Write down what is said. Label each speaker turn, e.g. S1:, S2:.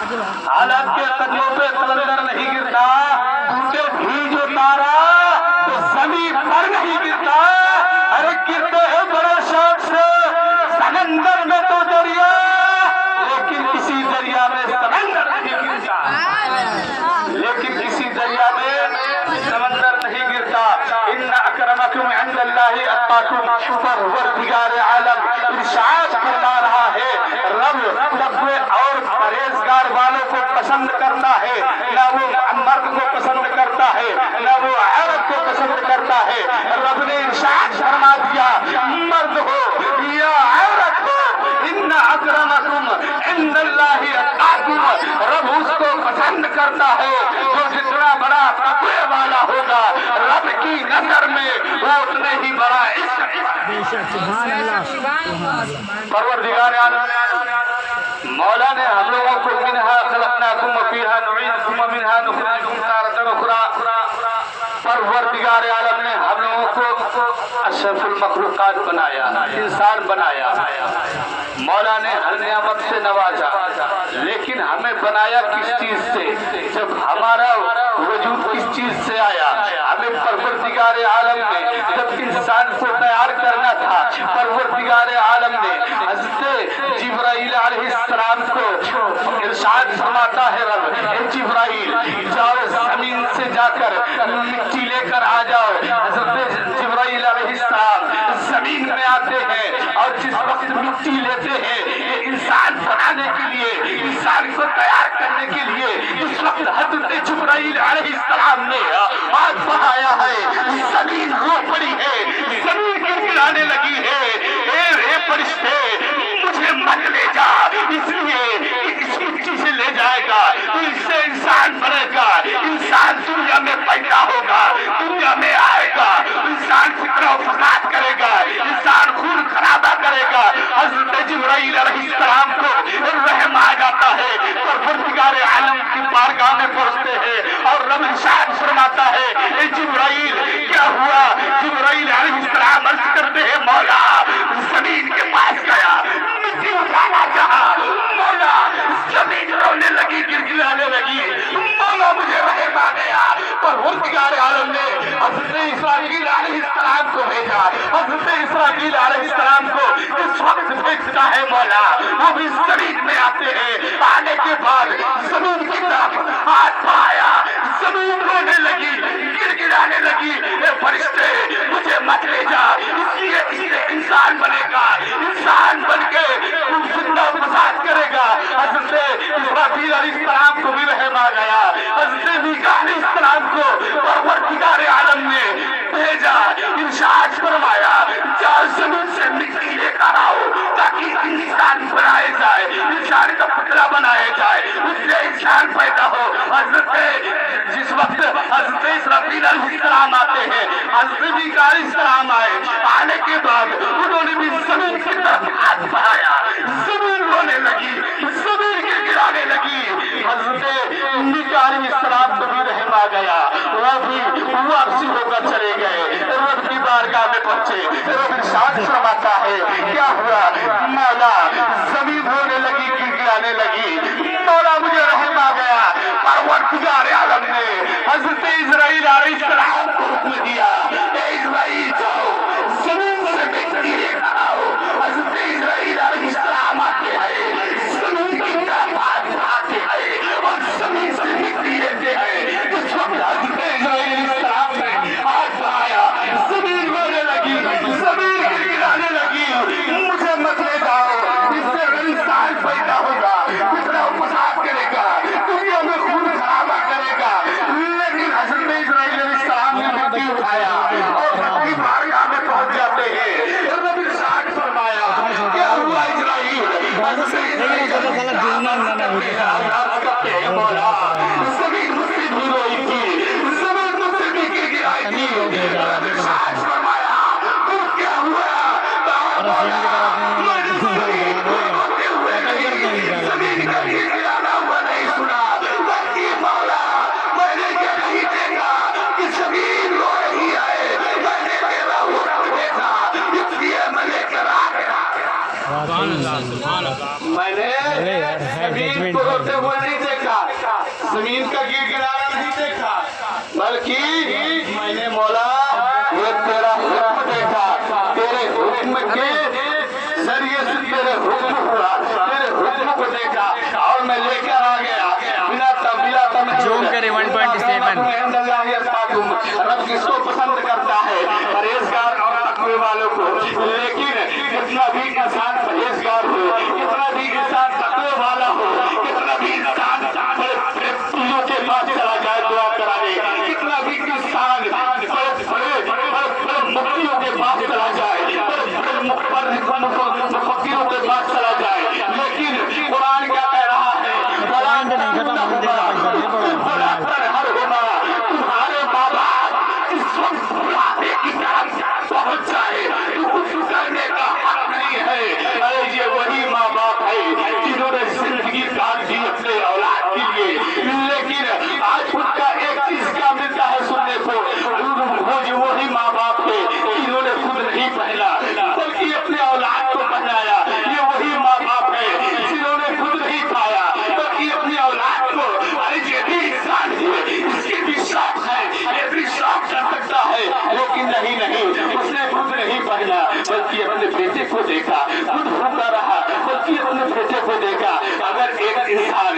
S1: حالانکہ قدموں پہ قلندر نہیں گرتا، ٹوٹے بھی جو تارا تو زمین پر نہیں گرتا۔ ارے گرتے ہیں بڑا شوق سے سمندر میں تو دریا، لیکن کسی دریا میں سمندر نہیں گرتا، لیکن کسی دریا میں سمندر نہیں گرتا۔ ان اکرمکم عند اللہ اتقاکم، پروردگار عالم ارشاد فرما رہا ہے رب تقوی اور پرہیزگار والوں کو پسند کرتا ہے، نہ وہ مرد کو پسند کرتا ہے نہ وہ عورت کو پسند کرتا ہے۔ رب نے ارشاد فرما دیا مرد ہو یا عورت ہو، ان اکرمکم عند اللہ اتقاکم، رب اس کو پسند کرتا ہے جو جتنا بڑا تقوی والا ہوگا رب کی نظر میں وہ اتنے ہی بڑا پروردگار عالم مولا نے ہم لوگوں کو منہا خلقناکم وفیہا نعیدکم ومنہا نخرجکم تارۃ اخری، پروردگار عالم نے ہم لوگوں کو اشرف المخلوقات بنایا، انسان بنایا، مولا نے ہر نعمت سے نوازا، لیکن ہمیں بنایا کس چیز سے؟ جب ہمارا وجود کس چیز سے آیا؟ ہمیں پروردگار عالم نے جب انسان کو تیار کرنا تھا، پروردگار عالم نے حضرت جبرائیل علیہ السلام کو ارشاد فرماتا ہے رب اے جبرائیل جاؤ زمین سے جا کر مٹی لے کر آ جاؤ۔ حضرت جبرائیل علیہ السلام زمین میں آتے ہیں اور جس وقت مٹی لیتے ہیں یہ انسان بنانے کے لیے، انسان کو تیار کرنے کے لیے، اس وقت حضرت جبرائیل علیہ السلام نے ہاتھ بڑھایا ہے، زمین رو پڑی ہے، زمین گڑگڑانے لگی ہے، اے فرشتے مجھے مت لے جا، اس لیے اس مٹی سے لے جائے گا اس سے انسان بنے گا، انسان دنیا میں پیدا ہوگا، دنیا میں آئے گا، انسان فکر و فساد کرے گا، انسان خون خرابہ کرے گا۔ حضرت جبرائیل علیہ السلام کو رحم آ جاتا ہے، پروردگار عالم کی بارگاہ میں پہنچتے ہیں اور رب ارشاد فرماتا ہے اے جبرائیل کیا ہوا؟ جبرائیل علیہ السلام عرض کرتے ہیں مولا زمین کے پاس گیا، مٹی اٹھانا چاہا، مولا زمین رونے لگی، گڑگڑانے لگی، مولا مجھے رحم آ گیا۔ پروردگار عالم نے حضرت اسرائیل علیہ السلام کو بھیجا، حضرت اسرائیل علیہ السلام کو اس وقت بھیجتا ہے مولا، وہ بھی زمین میں آتے ہیں، آنے کے بعد زمین کی طرف ہاتھ پایا، زمین رونے لگی، گڑگڑانے لگی، اے فرشتے مجھے مت لے جا، اس لیے اس سے انسان بنے گا، انسان بن کے فتنہ فساد کرے گا۔ حضرت اسرافیل علیہ السلام کو بھی رحم آ گیا، حضرت میکا علیہ السلام کو پروردگار عالم نے بھیجا، ارشاد فرمایا جا زمین سے مٹی لے کر آؤ تاکہ انسان بنائے جائے، انسان کا پتلا بنایا جائے، اس سے انسان پیدا ہو۔ حضرت جس وقت حضرت اسرافیل علیہ السلام آتے ہیں، حضرت میکا علیہ السلام آئے، آنے کے بعد انہوں نے بھی زمین کی طرف ہاتھ بڑھایا، زمین رونے لگی، زمین گڑگڑانے لگی۔ حضرت میکا علیہ السلام کو بھی رحم آ گیا، وہ بھی واپسی ہو کر چلے گئے، رب کی بارگاہ میں پہنچے، رب ارشاد فرماتا ہے کیا ہوا؟ مولا زمین رونے لگی، گڑگڑانے لگی، مولا مجھے رحم آ گیا۔ پروردگار عالم نے حضرت اسرائیل علیہ السلام کو حکم دیا اے اسرائیل جاؤ زمین سے مٹی لے کر آؤ۔ حضرت اسرائیل علیہ السلام آتے ہیں، زمین کی طرف ہاتھ بڑھاتے ہیں اور زمین سے مٹی لیتے ہیں۔ اس وقت حضرت اسرائیل علیہ السلام نے ہاتھ بڑھایا، زمین رونے لگی، زمین گڑگڑانے لگی، مجھے مت لے جاؤ، اس سے انسان پیدا ہوگا، فتنہ و فساد کرے گا، دنیا میں خون خرابہ کرے گا۔ لیکن حضرت اسرائیل علیہ السلام نے مٹی اٹھایا اور رب کی بارگاہ میں پہنچ جاتے ہیں۔ رب ارشاد فرمایا کیا ہوا اسرائیل؟ حضرت اسرائیل مولا زمین مجھ سے بھی روئی تھی، زمین مجھ سے بھی گڑگڑائی تھی، رب ارشاد فرمایا کیا ہوا؟ میں نے زمین کو روتے ہوئے نہیں، زمین کا گڑگڑانا ہوا نہیں سنا، بلکہ مولا میں نے یہ نہیں دیکھا کہ زمین رو رہی ہے، میں نے تیرا حکم دیکھا، اس لیے میں لے کر آ گیا۔ میں نے زمین کو روتے ہوئے نہیں تمہارے ماں باپ اس وقت بڑھاپے کی طرف پہنچ جائے تو کچھ کرنے کا حق نہیں ہے. ارے یہ وہی ماں باپ ہے جنہوں نے زندگی کاٹ دی اپنے اولاد کے لیے, لیکن آج ان کا ایک چیز کیا ملتا ہے سننے کو, وہی ماں باپ ہے جنہوں نے خود نہیں پہنا بلکہ اپنے اولاد کو پہنایا. یہ وہی ماں باپ ہے جنہوں نے خود نہیں کھایا بلکہ اپنی اولاد کو. ارے یہ بھی انسان ہے, اس کے بھی شوق ہے, یہ بھی شوق کر سکتا ہے, لیکن نہیں اس نے خود نہیں پہنا بلکہ اپنے بیٹے کو دیکھا, خود بھوکا رہا بلکہ اپنے بیٹے کو دیکھا. اگر ایک انسان